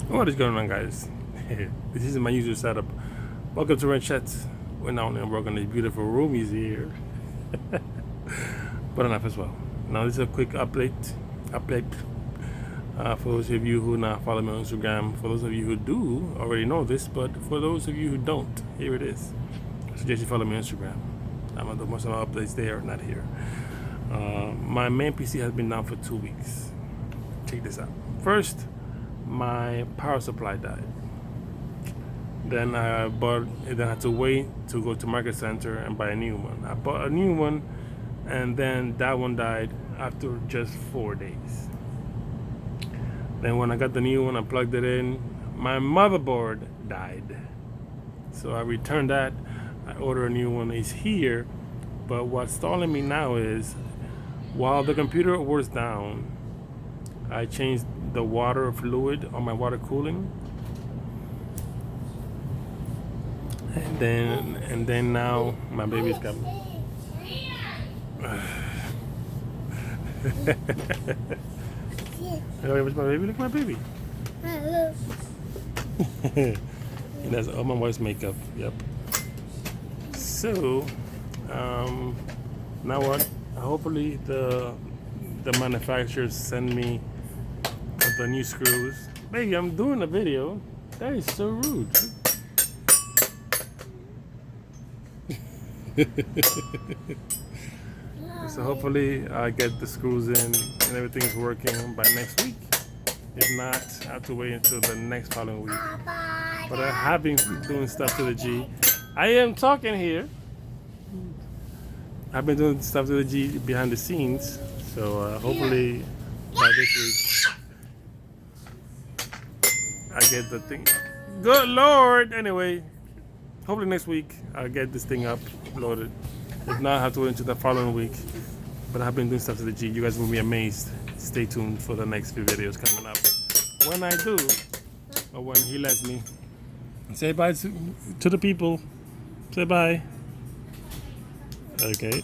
What is going on, guys? This is my usual setup. Welcome to Wrenchettes. We're now in working these beautiful roomies here. But enough as well. Now this is a quick update for those of you who not follow me on Instagram. For those of you who do already know this, but for those of you who don't, here it is. I suggest you follow me on Instagram. I'm gonna do most of my updates there, not here. My main PC has been down for 2 weeks. Check this out. First, my power supply died. Then I had to wait to go to Market Center and buy a new one. I bought a new one, and then that one died after just 4 days. Then when I got the new one, I plugged it in. My motherboard died, so I returned that. I ordered a new one. It's here, but what's stalling me now is while the computer was down, I changed the water fluid on my water cooling, and then now my baby's got. Hey, what's my baby? Look at my baby. And that's all my wife's makeup. Yep. So, now what? Hopefully the manufacturers send me the new screws. Baby, I'm doing a video. That is so rude. So hopefully I get the screws in and everything's working by next week. If not, I have to wait until the next following week. But I have been doing stuff to the G. I am talking here. I've been doing stuff to the G behind the scenes. So hopefully by this week I get the thing. Good Lord! Anyway, hopefully next week I'll get this thing uploaded. If not, I have to wait until the following week. But I've been doing stuff to the G. You guys will be amazed. Stay tuned for the next few videos coming up. When I do, or when he lets me, say bye to the people. Say bye. Okay.